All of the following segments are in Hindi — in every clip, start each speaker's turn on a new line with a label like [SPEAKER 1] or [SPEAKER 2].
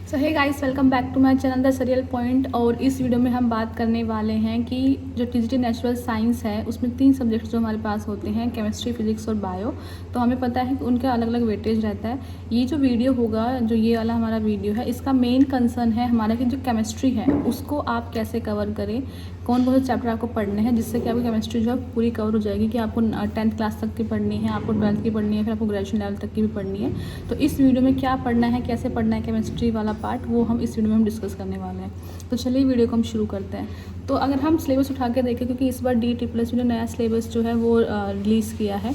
[SPEAKER 1] So hey guys, welcome back to my channel the serial point. और इस वीडियो में हम बात करने वाले हैं कि जो टीजीटी नेचुरल साइंस है उसमें 3 सब्जेक्ट्स जो हमारे पास होते हैं, केमिस्ट्री, फिजिक्स और बायो। तो हमें पता है कि उनका अलग अलग वेटेज रहता है। ये जो वीडियो होगा, जो ये वाला हमारा वीडियो है, इसका मेन कंसर्न है हमारा कि जो केमिस्ट्री है उसको आप कैसे कवर करें, कौन कौन से चैप्टर आपको पढ़ने हैं, जिससे कि आपकी केमिस्ट्री जो है पूरी कवर हो जाएगी। कि आपको 10th क्लास तक की पढ़नी है, आपको 12th की पढ़नी है, फिर आपको ग्रेजुएशन लेवल तक की भी पढ़नी है। तो इस वीडियो में क्या पढ़ना है, कैसे पढ़ना है केमिस्ट्री वाला पार्ट, वो हम इस वीडियो में हम डिस्कस करने वाले हैं। तो चलिए वीडियो को हम शुरू करते हैं। तो अगर हम सिलेबस उठा के देखें, क्योंकि इस बार DEET ने नया सिलेबस जो है वो रिलीज़ किया है,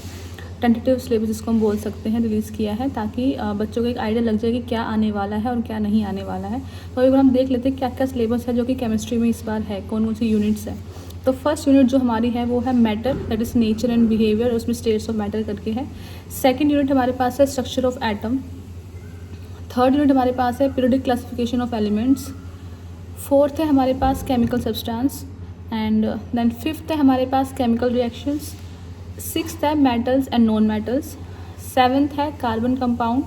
[SPEAKER 1] टेंटेटिव सिलेबस जिसको हम बोल सकते हैं, रिलीज़ किया है, ताकि बच्चों को एक आइडिया लग जाए कि क्या आने वाला है और क्या नहीं आने वाला है। तो एक बार हम देख लेते हैं क्या क्या सिलेबस है जो कि केमिस्ट्री में इस बार है, कौन कौन सी यूनिट्स हैं। तो फर्स्ट यूनिट जो हमारी है वो है matter, that is nature and behaviour, उसमें स्टेट्स ऑफ मैटर करके है। सेकेंड यूनिट हमारे पास है structure of atom. Third unit हमारे पास है periodic classification of elements. Fourth है हमारे पास chemical substance, and then fifth है हमारे पास केमिकल रिएक्शंस। सिक्स्थ है metals and non metals. Seventh है कार्बन कंपाउंड,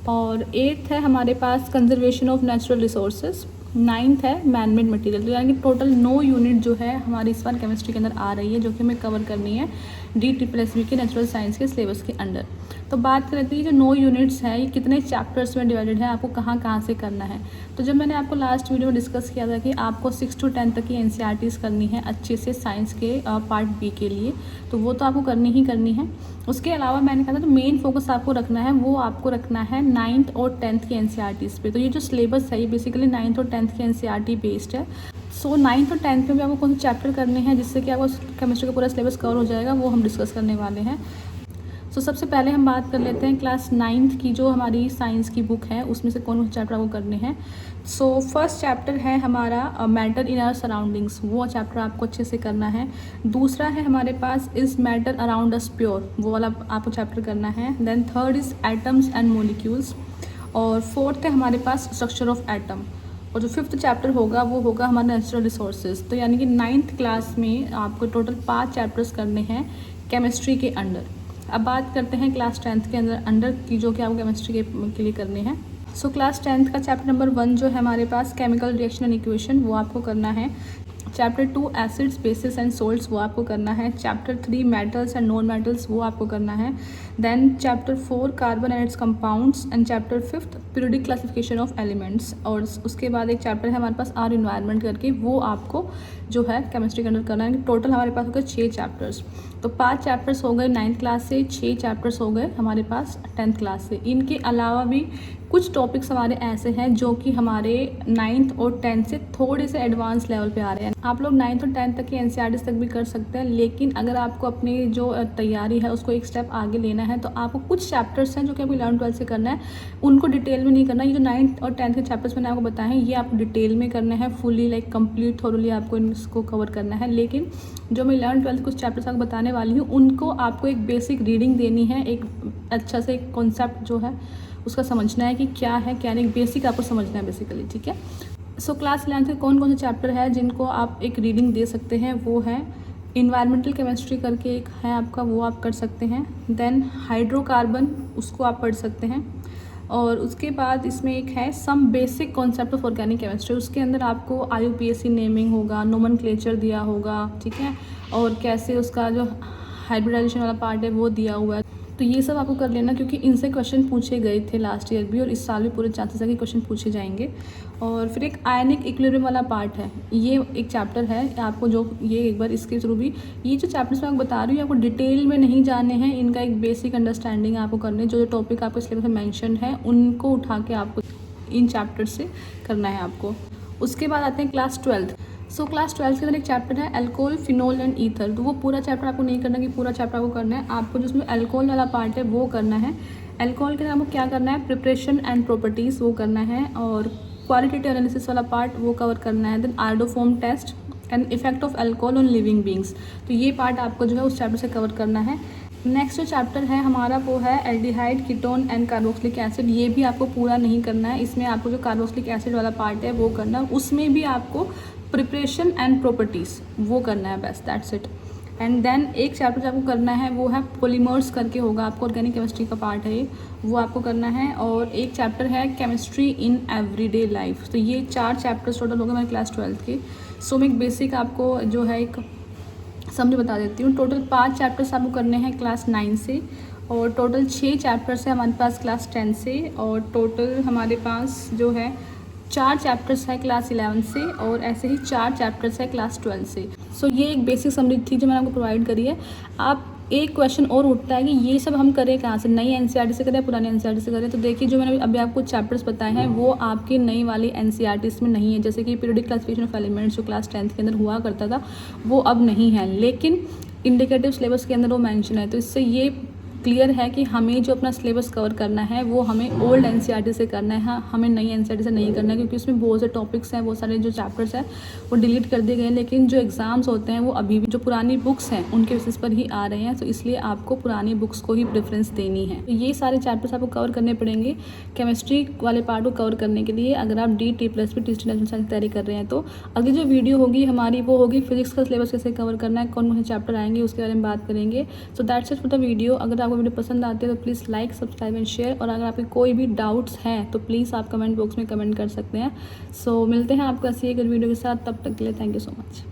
[SPEAKER 1] और एट्थ है हमारे पास conservation of natural resources. Ninth है मैनमेड मटेरियल। तो यानी कि टोटल 9 यूनिट जो है हमारी इस बार केमिस्ट्री के अंदर आ रही है, जो कि हमें कवर करनी है DEET के नेचुरल साइंस के सिलेबस के अंडर। तो बात करते हैं जो 9 यूनिट्स हैं ये कितने चैप्टर्स में डिवाइडेड है, आपको कहाँ कहाँ से करना है। तो जब मैंने आपको लास्ट वीडियो में डिस्कस किया था कि आपको 6 to 10 तक की NCERTs करनी है अच्छे से साइंस के पार्ट बी के लिए, तो वो तो आपको करनी ही करनी है। उसके अलावा मैंने कहा था जो मेन फोकस आपको रखना है वो आपको रखना है 9th और 10th के NCERTs पे। तो ये जो सिलेबस है ये बेसिकली 9th और 10th के NCERT बेस्ड है। सो 9th और 10th में भी आपको कौन से चैप्टर करने हैं जिससे कि आपको केमिस्ट्री का पूरा सिलेबस कवर हो जाएगा, वो हम डिस्कस करने वाले हैं। सो सबसे पहले हम बात कर लेते हैं क्लास 9th की जो हमारी साइंस की बुक है उसमें से कौन कौन से चैप्टर आपको करने हैं। सो फर्स्ट चैप्टर है हमारा मैटर इन आवर सराउंडिंग्स, वो चैप्टर आपको अच्छे से करना है। दूसरा है हमारे पास is matter around us pure, वो वाला आपको चैप्टर करना है। Then third is atoms and molecules, और फोर्थ है हमारे पास स्ट्रक्चर ऑफ एटम, और जो फिफ्थ चैप्टर होगा वो होगा हमारा नेचुरल रिसोर्सेज। तो यानी कि 9th क्लास में आपको टोटल 5 चैप्टर्स करने हैं केमिस्ट्री के अंडर। अब बात करते हैं क्लास 10th के अंदर की, जो कि आपको केमिस्ट्री के लिए करने हैं। सो क्लास 10th का चैप्टर नंबर 1 जो है हमारे पास केमिकल रिएक्शन एंड इक्वेशन, वो आपको करना है। Chapter 2 acids, bases and salts, वो आपको करना है। Chapter 3 metals and non metals, वो आपको करना है। Then chapter 4 carbon and its compounds, and chapter 5 periodic classification of elements. और उसके बाद एक चैप्टर है हमारे पास आर इन्वायरमेंट करके, वो आपको जो है केमिस्ट्री के अंदर करना है। टोटल हमारे पास हो गए 6 चैप्टर्स। तो 5 चैप्टर्स हो गए 9th क्लास से, 6 चैप्टर्स हो गए हमारे पास 10th क्लास से। इनके अलावा भी कुछ टॉपिक्स हमारे ऐसे हैं जो कि हमारे 9th और 10th से थोड़े से एडवांस लेवल पे आ रहे हैं। आप लोग 9th और 10th तक के NCERTs तक भी कर सकते हैं, लेकिन अगर आपको अपनी जो तैयारी है उसको एक स्टेप आगे लेना है तो आपको कुछ चैप्टर्स हैं जो कि आपको 11th-12th से करना है, उनको डिटेल में नहीं करना। ये जो 9th और 10th के चैप्टर्स मैंने आपको बताए हैं ये आपको डिटेल में करना है, फुली लाइक कंप्लीट थोरली आपको इसको कवर करना है। लेकिन जो मैं 11th-12th कुछ चैप्टर्स आपको बताने वाली हूँ उनको आपको एक बेसिक रीडिंग देनी है, एक अच्छा से एक कॉन्सेप्ट जो है उसका समझना है कि क्या है क्या नहीं, बेसिक आपको समझना है बेसिकली, ठीक है। सो क्लास 11th के कौन कौन से चैप्टर है जिनको आप एक रीडिंग दे सकते हैं, वो है इन्वायरमेंटल केमिस्ट्री करके एक है आपका, वो आप कर सकते हैं। देन हाइड्रोकार्बन, उसको आप पढ़ सकते हैं। और उसके बाद इसमें एक है some basic concept of organic chemistry, उसके अंदर आपको IUPAC नेमिंग होगा, नोमेनक्लेचर दिया होगा, ठीक है, और कैसे उसका जो हाइब्रिडाइजेशन वाला पार्ट है वो दिया हुआ है। तो ये सब आपको कर लेना, क्योंकि इनसे क्वेश्चन पूछे गए थे लास्ट ईयर भी, और इस साल भी पूरे चांसेस है कि क्वेश्चन पूछे जाएंगे। और फिर एक आयनिक इक्विलिब्रियम वाला पार्ट है, ये एक चैप्टर है आपको, जो ये एक बार इसके थ्रू भी, ये जो चैप्टर्स मैं आपको बता रही हूँ आपको डिटेल में नहीं जाने हैं, इनका एक बेसिक अंडरस्टैंडिंग आपको करने, जो जो टॉपिक आपके सिलेबस में मैंशन है उनको उठा के आपको इन चैप्टर से करना है आपको। उसके बाद आते हैं class 12th। So class 12th के अंदर एक चैप्टर है अल्कोहल, फिनोल एंड ईथर। तो वो पूरा चैप्टर आपको नहीं करना कि पूरा चैप्टर आपको करना है, आपको जिसमें अल्कोहल वाला पार्ट है वो करना है। अल्कोहल के अंदर आपको क्या करना है, प्रिपरेशन एंड प्रॉपर्टीज़ वो करना है, और क्वालिटेटिव एनालिसिस वाला पार्ट वो कवर करना है। Then iodoform test and effect of alcohol on living beings, तो ये पार्ट आपको जो है उस चैप्टर से कवर करना है। नेक्स्ट जो चैप्टर है हमारा वो है aldehyde, ketone and carboxylic acid, ये भी आपको पूरा नहीं करना है। इसमें आपको जो कार्बोक्सिलिक एसिड वाला पार्ट है वो करना है, उसमें भी आपको प्रिपरेशन एंड प्रॉपर्टीज़ वो करना है, बस दैट्स इट। एंड देन एक चैप्टर जो आपको करना है वो है पॉलीमर्स करके होगा, आपको ऑर्गेनिक केमिस्ट्री का पार्ट है वो आपको करना है। और एक चैप्टर है केमिस्ट्री इन एवरीडे लाइफ। तो ये 4 चैप्टर्स टोटल हो गए हमारे क्लास 12th के। सो मैं एक बेसिक आपको जो है एक समझ बता देती हूँ। टोटल 5 चैप्टर्स आपको करने हैं क्लास 9 से, और टोटल 6 चैप्टर्स है हमारे पास क्लास 10 से, और टोटल हमारे पास जो है 4 चैप्टर्स है क्लास 11 से, और ऐसे ही 4 चैप्टर्स है क्लास 12 से। सो ये एक बेसिक समरी थी जो मैंने आपको प्रोवाइड करी है। आप एक क्वेश्चन और उठता है कि ये सब हम करें कहाँ से, नई एनसीईआरटी से करें पुरानी एनसीईआरटी से करें। तो देखिए जो मैंने अभी आपको चैप्टर्स बताए हैं वो आपकी नई वाली एनसीईआरटी में नहीं है। जैसे कि पीरियोडिक क्लासिफिकेशन ऑफ एलिमेंट्स जो क्लास 10th के अंदर हुआ करता था वो अब नहीं है, लेकिन इंडिकेटिव सिलेबस के अंदर वो मेंशन है। तो इससे ये क्लियर है कि हमें जो अपना सिलेबस कवर करना है वो हमें ओल्ड एनसीईआरटी से करना है, हमें नई एनसीईआरटी से नहीं करना है, क्योंकि उसमें बहुत से टॉपिक्स हैं, बहुत सारे जो चैप्टर्स हैं वो डिलीट कर दिए गए हैं। लेकिन जो एग्ज़ाम्स होते हैं वो अभी भी जो पुरानी बुक्स हैं उनके बेसिस पर ही आ रहे हैं। तो इसलिए आपको पुरानी बुक्स को ही प्रेफरेंस देनी है। तो ये सारे चैप्टर्स आपको कवर करने पड़ेंगे केमिस्ट्री वाले पार्ट को कवर करने के लिए, अगर आप DT++ टीचिंग नेशनल साइंस की तैयारी कर रहे हैं। तो अगली जो वीडियो होगी हमारी वो होगी फिजिक्स का सिलेबस कैसे कवर करना है, कौन कौन से चैप्टर आएंगे उसके बारे में बात करेंगे। So that's it for the video. अगर आपको वीडियो पसंद आती है तो please like, subscribe and share, और अगर आपके कोई भी डाउट्स हैं तो प्लीज़ आप कमेंट बॉक्स में कमेंट कर सकते हैं। सो मिलते हैं आपको ऐसी एक वीडियो के साथ, तब तक के लिए थैंक यू सो मच।